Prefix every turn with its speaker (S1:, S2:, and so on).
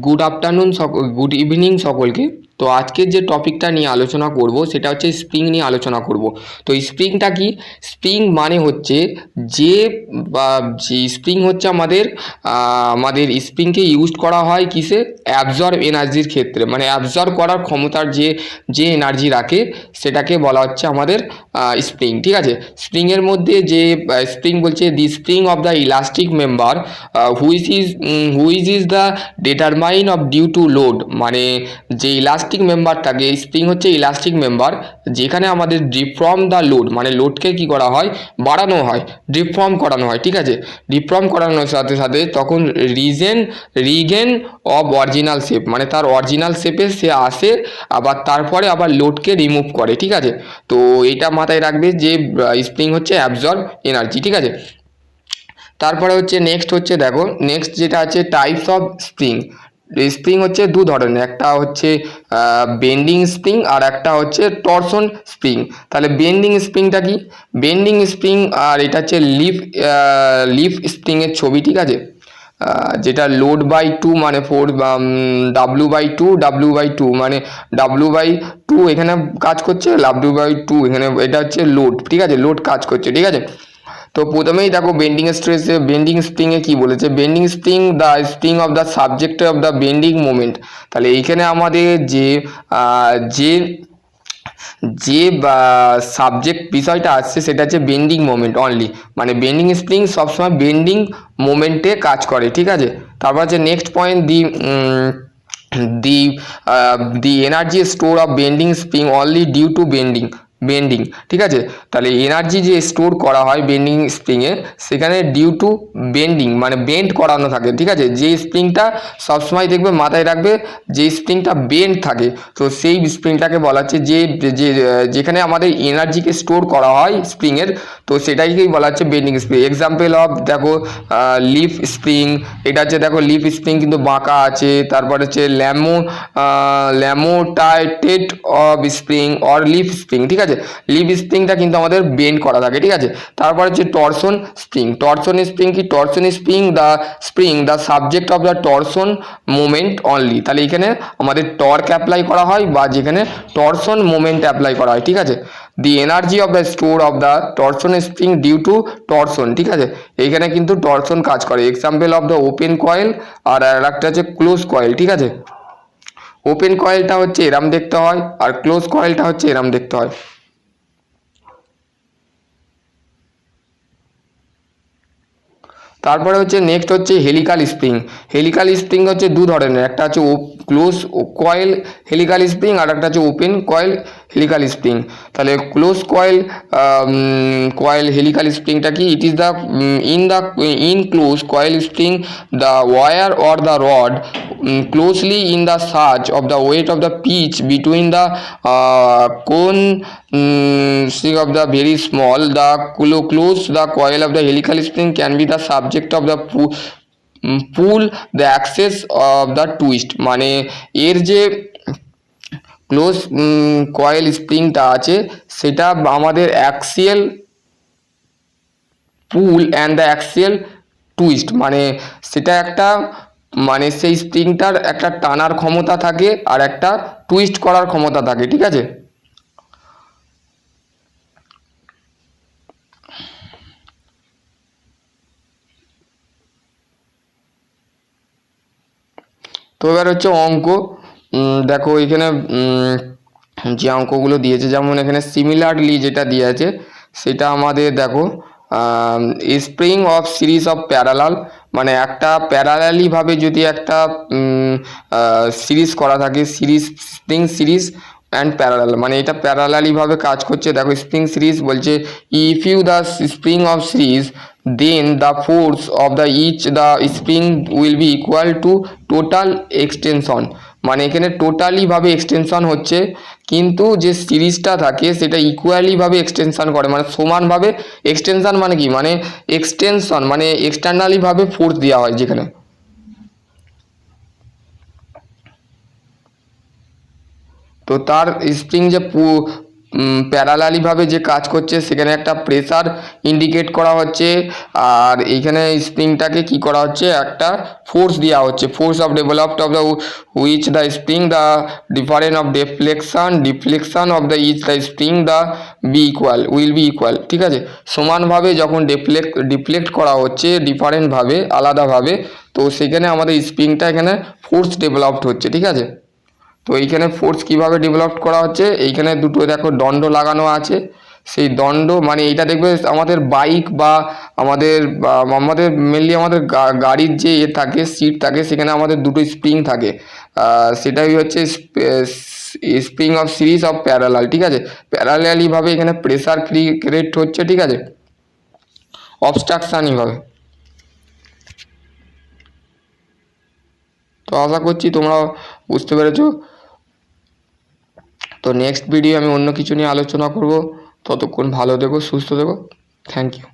S1: Good afternoon, good evening সকলকে। তো আজকের যে টপিকটা নিয়ে আলোচনা করব সেটা হচ্ছে স্প্রিং নিয়ে আলোচনা করব। তো স্প্রিংটা কি? স্প্রিং মানে হচ্ছে যে যে স্প্রিং হচ্ছে আমাদের স্প্রিংকে ইউজ করা হয় কিসে? অ্যাবজর্ব এনার্জির ক্ষেত্রে, মানে অ্যাবজর্ব করার ক্ষমতার যে এনার্জি রাখে সেটাকে বলা হচ্ছে আমাদের স্প্রিং। ঠিক আছে, স্প্রিংয়ের মধ্যে যে স্প্রিং বলছে the spring of the elastic member which is the determine of due to load. মানে যে ইলাস্টিক মেম্বার থাকে, স্প্রিং হচ্ছে ইলাস্টিক মেম্বার যেখানে আমাদের ডিফর্ম দ্য লোড, মানে লোডকে কি করা হয়? বাড়ানো হয়, ডিফর্ম করানো হয়। ঠিক আছে, ডিফর্ম করানোর সাথে সাথে তখন রিগেন অফ অরিজিনাল শেপ, মানে তার অরিজিনাল শেপে সে আসে, আবার তারপরে আবার লোডকে রিমুভ করে। ঠিক আছে, তো এটা মাথায় রাখবে যে স্প্রিং হচ্ছে অ্যাবজর্ব এনার্জি। ঠিক আছে, তারপরে হচ্ছে নেক্সট হচ্ছে দেখো, নেক্সট যেটা আছে টাইপস অফ স্প্রিং। স্প্রিং হচ্ছে দু ধরনের, একটা হচ্ছে বেন্ডিং স্প্রিং আর একটা হচ্ছে টরশন স্প্রিং। তাহলে বেন্ডিং স্প্রিংটা কি? বেন্ডিং স্প্রিং আর এটা হচ্ছে লিফ স্প্রিংয়ের ছবি। ঠিক আছে, যেটা লোড বাই টু মানে ডাব্লু বাই টু মানে ডাব্লু বাই টু এখানে কাজ করছে, ডাব্লু বাই টু এখানে, এটা হচ্ছে লোড। ঠিক আছে, লোড কাজ করছে। ঠিক আছে, তো প্রথমেই দেখো বেন্ডিং স্প্রিংয়ে কি বলেছে? Bending spring the spring of the subject of the bending moment. তাহলে এইখানে আমাদের যে যে সাবজেক্ট বিষয়টা আসছে সেটা হচ্ছে বেন্ডিং মোমেন্ট অনলি, মানে বেন্ডিং স্প্রিং সবসময় বেন্ডিং মোমেন্টে কাজ করে। ঠিক আছে, তারপর হচ্ছে next point, the energy store of bending spring only due to bending. ঠিক আছে, তাহলে এনার্জি যে স্টোর করা হয় বেন্ডিং স্প্রিংয়ে, সেখানে ডিউ টু বেন্ডিং মানে বেন্ড করানো থাকে। ঠিক আছে, যে স্প্রিংটা সবসময় দেখবে, মাথায় রাখবে, যে স্প্রিংটা বেন্ড থাকে, তো সেই স্প্রিংটাকে বলা হচ্ছে যেখানে আমাদের এনার্জিকে স্টোর করা হয় স্প্রিংয়ের, তো সেটাকেই বলা হচ্ছে বেন্ডিং স্প্রিং। এক্সাম্পল অফ দেখো লিফ স্প্রিং, এটা হচ্ছে দেখো লিফ স্প্রিং কিন্তু বাঁকা আছে। তারপর হচ্ছে laminated of spring or leaf spring. ঠিক আছে, লিফ স্প্রিংটা কিন্তু আমাদের বেন্ড করা থাকে। ঠিক আছে, তারপর হচ্ছে টরশন স্প্রিং। টরশন স্প্রিং কি? Torsion spring the subject of the torsion moment only. তাহলে এখানে আমাদের টর্ক অ্যাপ্লাই করা হয় বা যেখানে টরশন মোমেন্ট অ্যাপ্লাই করা হয়। ঠিক আছে, the energy of the store of the torsion spring due to torsion. ঠিক আছে, এইখানে কিন্তু টরশন কাজ করে। Example of the open coil আর একটা হচ্ছে ক্লোজ কয়েল। ঠিক আছে, ওপেন কয়েলটা হচ্ছে এরম দেখতে হয় আর ক্লোজ কয়েলটা হচ্ছে এরম দেখতে হয়। তারপরে হচ্ছে নেক্সট হচ্ছে হেলিকাল স্প্রিং। হেলিকাল স্প্রিং হচ্ছে দু ধরনের, একটা হচ্ছে ক্লোজ কয়েল হেলিকাল স্প্রিং আর একটা হচ্ছে ওপেন কয়েল হেলিকাল স্প্রিং। তাহলে ক্লোজ কয়েল হেলিকাল স্প্রিংটা কি? It is the in close coil spring the wire or the rod closely in the search of the weight of the pitch between the cone string of the very small. The close the coil of the helical spring can be the subject of the pull the axis of the twist। মানে এর যে close coil স্প্রিংটা আছে সেটা আমাদের axial pool and the axial twist, মানে সেটা একটা, মানে সেই স্প্রিংটার একটা টানার ক্ষমতা থাকে আর একটা টুইস্ট করার ক্ষমতা থাকে। ঠিক আছে, তো এবার হচ্ছে অঙ্ক। দেখো এখানে যে অঙ্কগুলো দিয়েছে, যেমন এখানে সিমিলারলি যেটা দিয়ে আছে সেটা আমাদের দেখো spring of series of parallel, মানে একটা প্যারালালিভাবে যদি একটা সিরিজ করা থাকে, স্প্রিং সিরিজ অ্যান্ড প্যারালাল, মানে এটা প্যারালালিভাবে কাজ করছে। দেখো স্প্রিং সিরিজ বলছে if you the spring of series then the force of the the spring will be equal to total extension. মানে এখানে টোটালিভাবে এক্সটেনশন হচ্ছে, কিন্তু যে সিরিজটা থাকে সেটা ইকুয়ালিভাবে এক্সটেনশন করে, মানে সমানভাবে এক্সটেনশন। মানে কি? মানে এক্সটেনশন মানে এক্সটার্নালিভাবে ফোর্স দেওয়া হয় যেখানে। তো তার স্প্রিং যে প্যারালালিভাবে যে কাজ করছে সেখানে একটা প্রেসার ইন্ডিকেট করা হচ্ছে, আর এইখানে স্প্রিংটাকে কি করা হচ্ছে, একটা ফোর্স দেওয়া হচ্ছে, force of developed of the which the spring the difference of deflection of the each the spring the will be equal. ঠিক আছে, সমানভাবে যখন ডিফ্লেক্ট করা হচ্ছে ডিফারেন্টভাবে, আলাদাভাবে, তো সেখানে আমাদের স্প্রিংটা এখানে ফোর্স ডেভেলপড হচ্ছে। ঠিক আছে, তো এইখানে ফোর্স কিভাবে ডেভেলপ করা হচ্ছে, এইখানে দুটো দেখো দণ্ড লাগানো আছে, সেই দণ্ড মানে এইটা দেখবে আমাদের বাইক বা আমাদের মেনলি আমাদের গাড়ির যে থাকে, সিট থাকে, সেখানে আমাদের দুটো স্প্রিং থাকে, সেটাই হচ্ছে spring of series of parallel. ঠিক আছে, প্যারালালিভাবে এখানে প্রেসার ক্রিয়েট হচ্ছে। ঠিক আছে, অবস্ট্রাকশানইভাবে। তো আশা করছি তোমরা বুঝতে পেরেছো। তো নেক্সট ভিডিও আমি অন্য কিছু নিয়ে আলোচনা করব। ততক্ষণ ভালো থেকো, সুস্থ থেকো। Thank you.